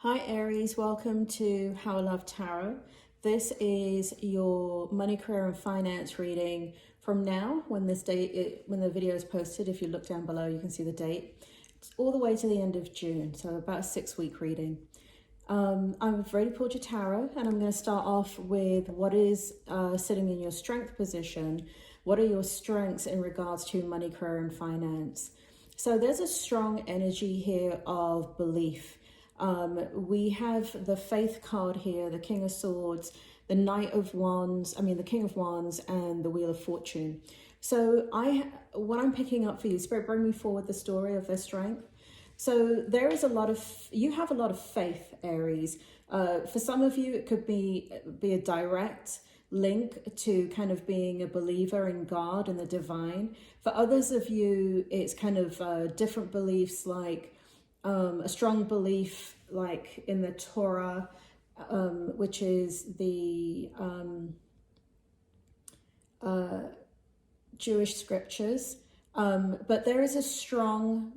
Hi Aries, welcome to How I Love Tarot. This is your money, career and finance reading from now, when the video is posted. If you look down below, you can see the date. It's all the way to the end of June, so about a 6-week reading. I've already pulled your tarot, and I'm going to start off with what is sitting in your strength position. What are your strengths in regards to money, career and finance? So there's a strong energy here of belief. We have the Faith card here, the King of Swords, the Knight of Wands, the King of Wands, and the Wheel of Fortune. So what I'm picking up for you, Spirit, bring me forward the story of their strength. So there is you have a lot of faith, Aries. For some of you, it could be a direct link to kind of being a believer in God and the divine. For others of you, it's kind of different beliefs, like a strong belief like in the Torah, which is the Jewish scriptures, but there is a strong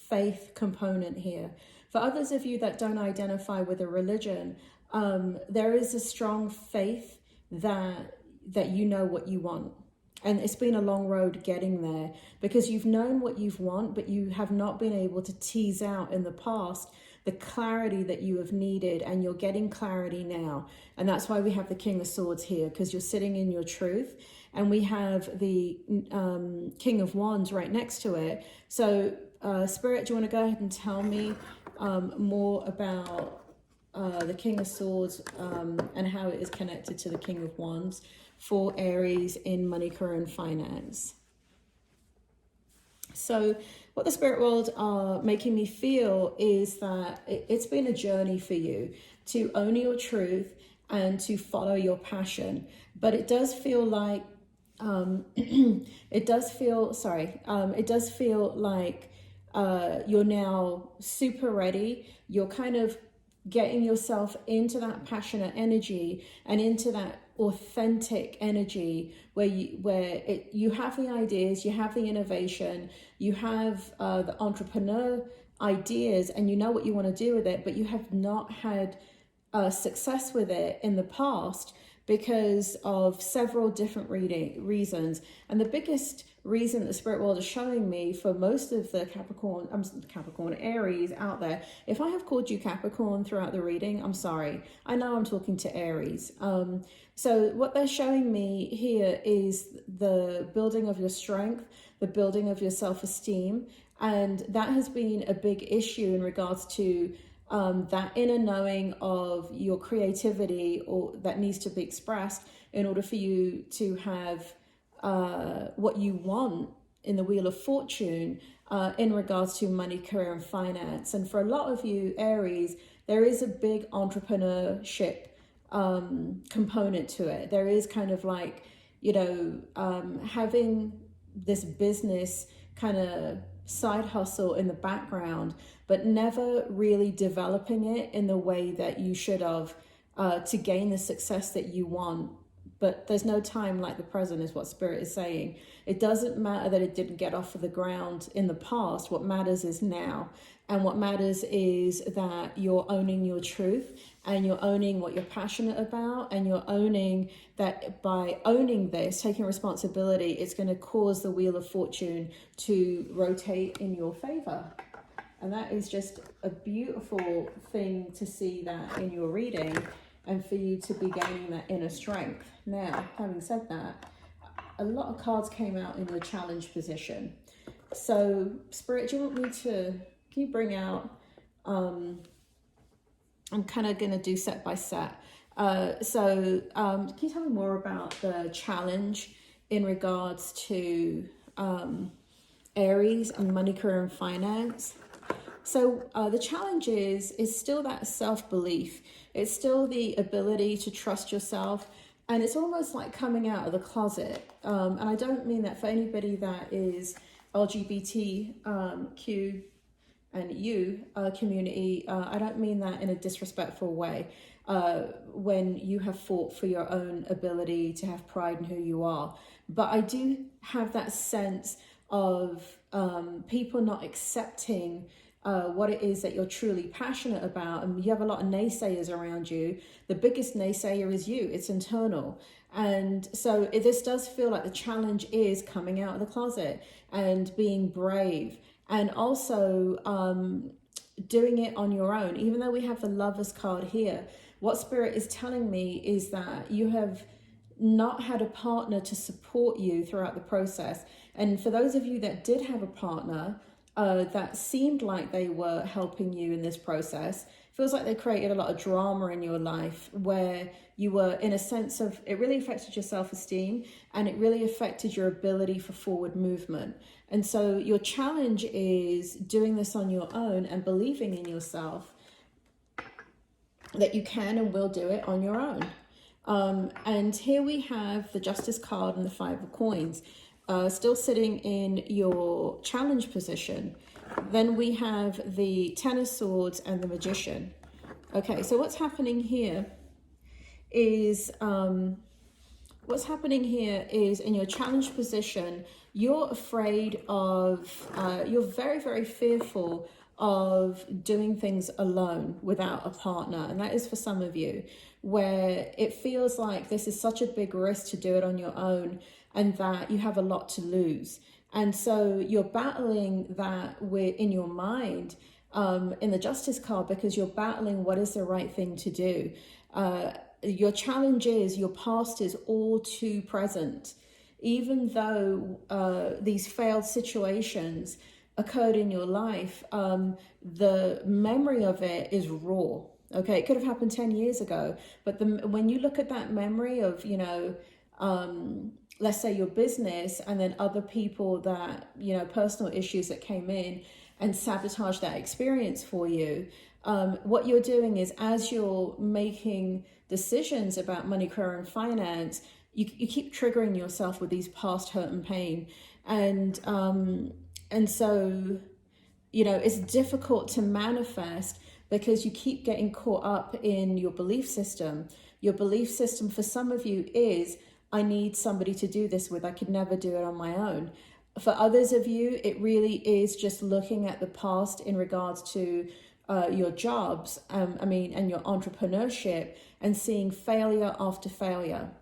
faith component here. For others of you that don't identify with a religion, there is a strong faith that you know what you want. And it's been a long road getting there, because you've known what you want, but you have not been able to tease out in the past the clarity that you have needed, and you're getting clarity now. And that's why we have the King of Swords here, because you're sitting in your truth. And we have the King of Wands right next to it. So Spirit, do you want to go ahead and tell me more about the King of Swords and how it is connected to the King of Wands for Aries in money, career and finance? So what the spirit world are making me feel is that it's been a journey for you to own your truth and to follow your passion. But it does feel like it does feel like you're now super ready. You're kind of getting yourself into that passionate energy and into that authentic energy where you have the ideas, you have the innovation, you have the entrepreneur ideas, and you know what you want to do with it, but you have not had success with it in the past because of several different reasons. And the biggest reason the spirit world is showing me for most of the Capricorn Aries out there, if I have called you Capricorn throughout the reading, I'm sorry. I know I'm talking to Aries. So what they're showing me here is the building of your strength, the building of your self-esteem. And that has been a big issue in regards to that inner knowing of your creativity, or that needs to be expressed in order for you to have what you want in the Wheel of Fortune in regards to money, career and finance. And for a lot of you Aries, there is a big entrepreneurship component to it. There is kind of like, having this business kind of side hustle in the background, but never really developing it in the way that you should have to gain the success that you want. But there's no time like the present, is what Spirit is saying. It doesn't matter that it didn't get off of the ground in the past. What matters is now. And what matters is that you're owning your truth, and you're owning what you're passionate about, and you're owning that by owning this, taking responsibility, it's going to cause the Wheel of Fortune to rotate in your favor. And that is just a beautiful thing to see that in your reading, and for you to be gaining that inner strength. Now, having said that, a lot of cards came out in the challenge position. So, Spirit, do you want me to, can you bring out, I'm kind of going to do set by set. Can you tell me more about the challenge in regards to Aries and money, career and finance? So the challenge is still that self-belief. It's still the ability to trust yourself. And it's almost like coming out of the closet. And I don't mean that for anybody that is LGBTQ and U community. I don't mean that in a disrespectful way. When you have fought for your own ability to have pride in who you are. But I do have that sense of people not accepting what it is that you're truly passionate about, and you have a lot of naysayers around you, the biggest naysayer is you. It's internal. And so this does feel like the challenge is coming out of the closet and being brave, and also doing it on your own. Even though we have the Lovers card here, what Spirit is telling me is that you have not had a partner to support you throughout the process. And for those of you that did have a partner that seemed like they were helping you in this process, feels like they created a lot of drama in your life where you were in a sense of, it really affected your self-esteem, and it really affected your ability for forward movement. And so your challenge is doing this on your own and believing in yourself that you can and will do it on your own. And here we have the Justice card and the Five of Coins, still sitting in your challenge position. Then we have the Ten of Swords and the Magician. Okay, so what's happening here is in your challenge position, you're afraid of, you're very, very fearful of doing things alone without a partner. And that is for some of you, where it feels like this is such a big risk to do it on your own, and that you have a lot to lose. And so you're battling that in your mind in the Justice card, because you're battling what is the right thing to do. Your challenge is your past is all too present. Even though these failed situations occurred in your life, the memory of it is raw. Okay, it could have happened 10 years ago, but when you look at that memory of, you know, let's say your business, and then other people that, you know, personal issues that came in and sabotage that experience for you, what you're doing is, as you're making decisions about money, career, and finance, you keep triggering yourself with these past hurt and pain. And so, you know, it's difficult to manifest because you keep getting caught up in your belief system. Your belief system for some of you is, I need somebody to do this with. I could never do it on my own. For others of you, it really is just looking at the past in regards to your jobs, and your entrepreneurship, and seeing failure after failure.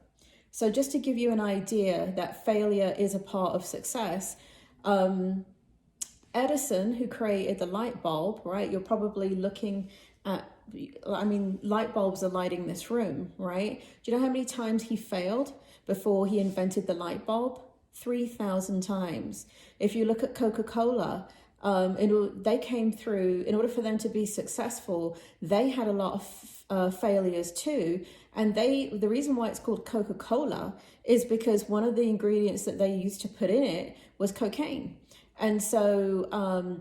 So just to give you an idea that failure is a part of success, Edison, who created the light bulb, right? You're probably looking at, light bulbs are lighting this room, right? Do you know how many times he failed before he invented the light bulb? 3,000 times. If you look at Coca-Cola, they came through, in order for them to be successful, they had a lot of failures too. And the reason why it's called Coca-Cola is because one of the ingredients that they used to put in it was cocaine. And so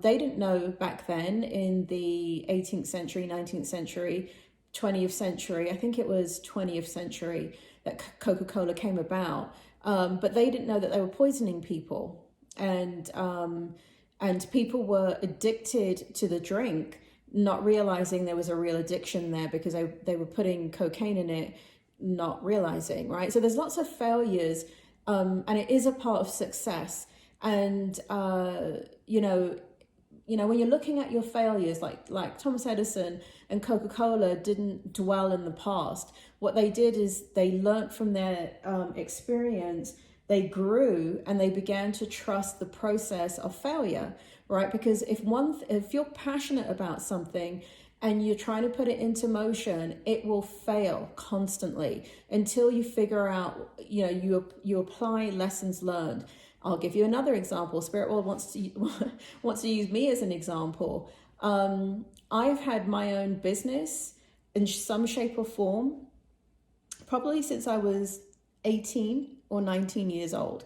they didn't know back then in the 18th century, 19th century, 20th century, I think it was 20th century that Coca-Cola came about. But they didn't know that they were poisoning people. And people were addicted to the drink, not realizing there was a real addiction there, because they were putting cocaine in it, not realizing, right? So there's lots of failures, and it is a part of success. And, when you're looking at your failures, like Thomas Edison and Coca-Cola didn't dwell in the past. What they did is they learned from their experience, they grew, and they began to trust the process of failure, right? Because if you're passionate about something and you're trying to put it into motion, it will fail constantly until you figure out, you apply lessons learned. I'll give you another example. Spirit World wants to use me as an example. I've had my own business in some shape or form, probably since I was 18 or 19 years old.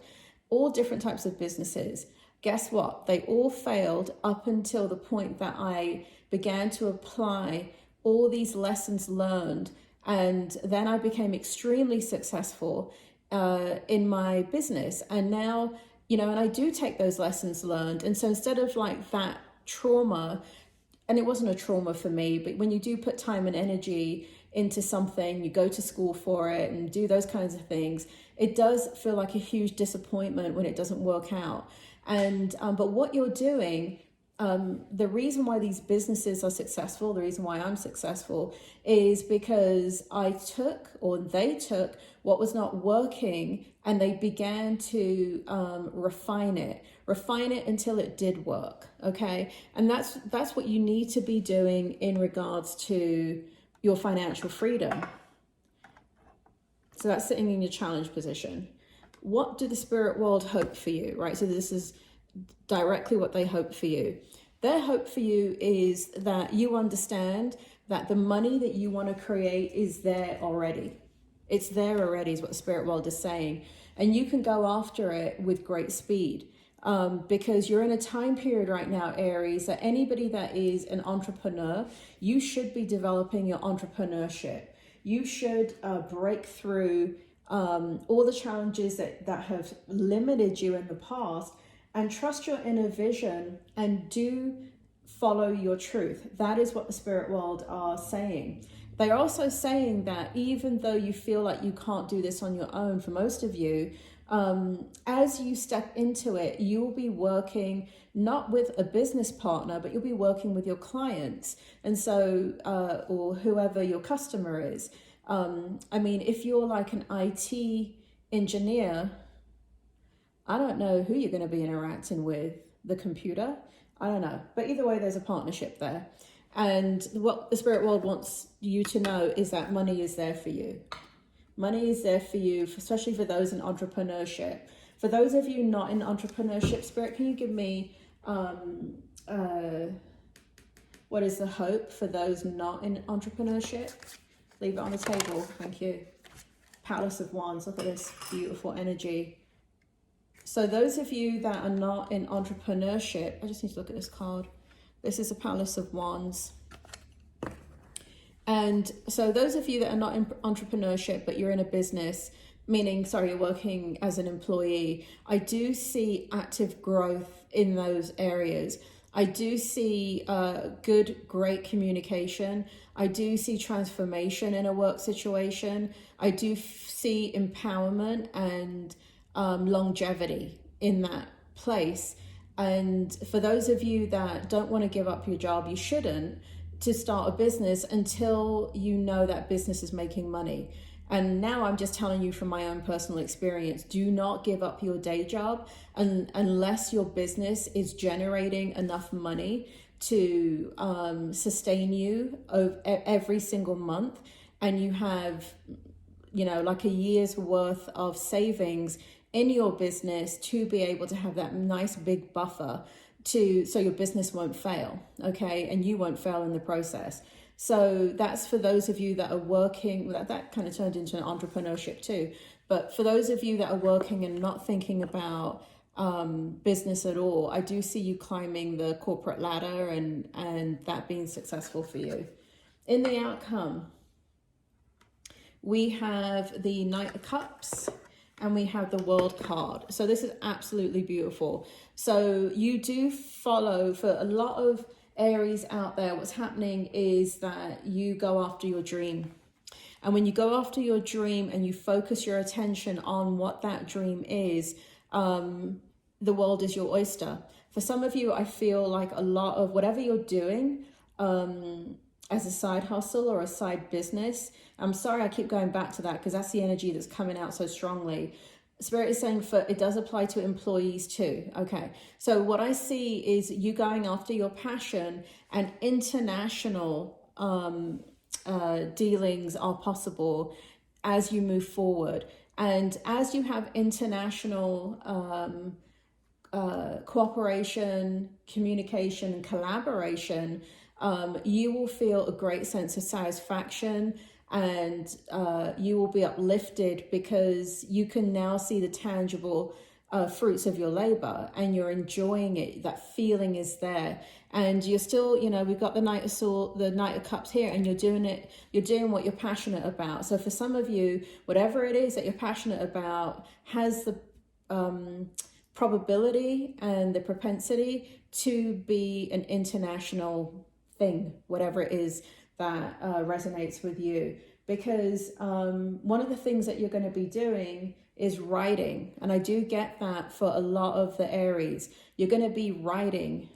All different types of businesses. Guess what? They all failed up until the point that I began to apply all these lessons learned. And then I became extremely successful in my business. And now, and I do take those lessons learned. And so instead of like that trauma, and it wasn't a trauma for me, but when you do put time and energy into something, you go to school for it and do those kinds of things, it does feel like a huge disappointment when it doesn't work out. And but what you're doing the reason why these businesses are successful, the reason why I'm successful, is because they took what was not working and they began to refine it until it did work. Okay, and that's what you need to be doing in regards to your financial freedom. So that's sitting in your challenge position. What do the spirit world hope for you, right? So this is directly what they hope for you. Their hope for you is that you understand that the money that you want to create is there already. It's there already is what the spirit world is saying. And you can go after it with great speed. Because you're in a time period right now, Aries, that anybody that is an entrepreneur, you should be developing your entrepreneurship. You should break through all the challenges that have limited you in the past, and trust your inner vision and do follow your truth. That is what the spirit world are saying. They're also saying that even though you feel like you can't do this on your own, for most of you, as you step into it, you will be working not with a business partner, but you'll be working with your clients. And so, or whoever your customer is. I mean, if you're like an IT engineer, I don't know who you're going to be interacting with, the computer. I don't know. But either way, there's a partnership there. And what the spirit world wants you to know is that money is there for you. Money is there for you, especially for those in entrepreneurship. For those of you not in entrepreneurship, Spirit, can you give me what is the hope for those not in entrepreneurship? Leave it on the table. Thank you. Palace of Wands. Look at this beautiful energy. So those of you that are not in entrepreneurship, I just need to look at this card. This is a Palace of Wands. And so those of you that are not in entrepreneurship, but you're in a business, meaning, sorry, you're working as an employee, I do see active growth in those areas. I do see great communication. I do see transformation in a work situation. I do see empowerment and longevity in that place. And for those of you that don't want to give up your job, you shouldn't, to start a business until you know that business is making money. And now I'm just telling you from my own personal experience, do not give up your day job unless your business is generating enough money to sustain you every single month, and you have, you know, like a year's worth of savings in your business to be able to have that nice big buffer so your business won't fail, okay? And you won't fail in the process. So that's for those of you that are working, that kind of turned into an entrepreneurship too. But for those of you that are working and not thinking about business at all, I do see you climbing the corporate ladder and that being successful for you. In the outcome, we have the Knight of Cups and we have the World card. So this is absolutely beautiful. So you do follow, for a lot of Aries out there, what's happening is that you go after your dream. And when you go after your dream and you focus your attention on what that dream is, the world is your oyster. For some of you, I feel like a lot of whatever you're doing as a side hustle or a side business, I'm sorry I keep going back to that because that's the energy that's coming out so strongly. Spirit is saying it does apply to employees too. Okay, so what I see is you going after your passion, and international dealings are possible as you move forward. And as you have international cooperation, communication, and collaboration, you will feel a great sense of satisfaction, and you will be uplifted because you can now see the tangible fruits of your labor, and you're enjoying it. That feeling is there, and you're still, you know, we've got the Knight of Cups here, and you're doing what you're passionate about. So for some of you, whatever it is that you're passionate about has the probability and the propensity to be an international thing, whatever it is that resonates with you. Because one of the things that you're going to be doing is writing. And I do get that for a lot of the Aries. You're going to be writing.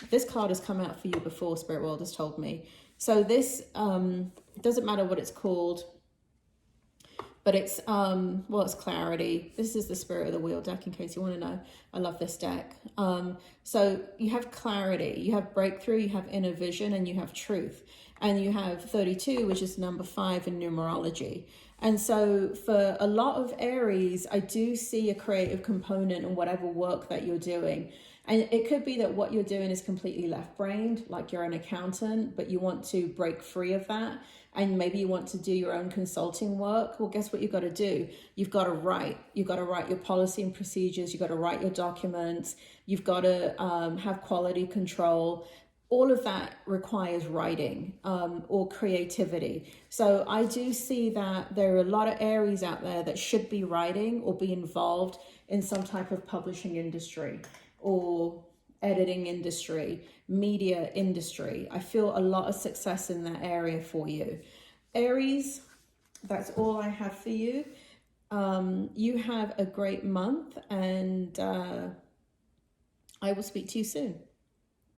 This card has come out for you before, Spirit World has told me. So this, doesn't matter what it's called, but it's, well, it's clarity. This is the Spirit of the Wheel deck, in case you want to know. I love this deck. So you have clarity, you have breakthrough, you have inner vision, and you have truth. And you have 32, which is number 5 in numerology. And so for a lot of Aries, I do see a creative component in whatever work that you're doing. And it could be that what you're doing is completely left-brained, like you're an accountant, but you want to break free of that. And maybe you want to do your own consulting work. Well, guess what you've got to do? You've got to write. You've got to write your policy and procedures. You've got to write your documents. You've got to have quality control. All of that requires writing or creativity. So I do see that there are a lot of Aries out there that should be writing or be involved in some type of publishing industry or editing industry, media industry. I feel a lot of success in that area for you. Aries, that's all I have for you. You have a great month, and I will speak to you soon.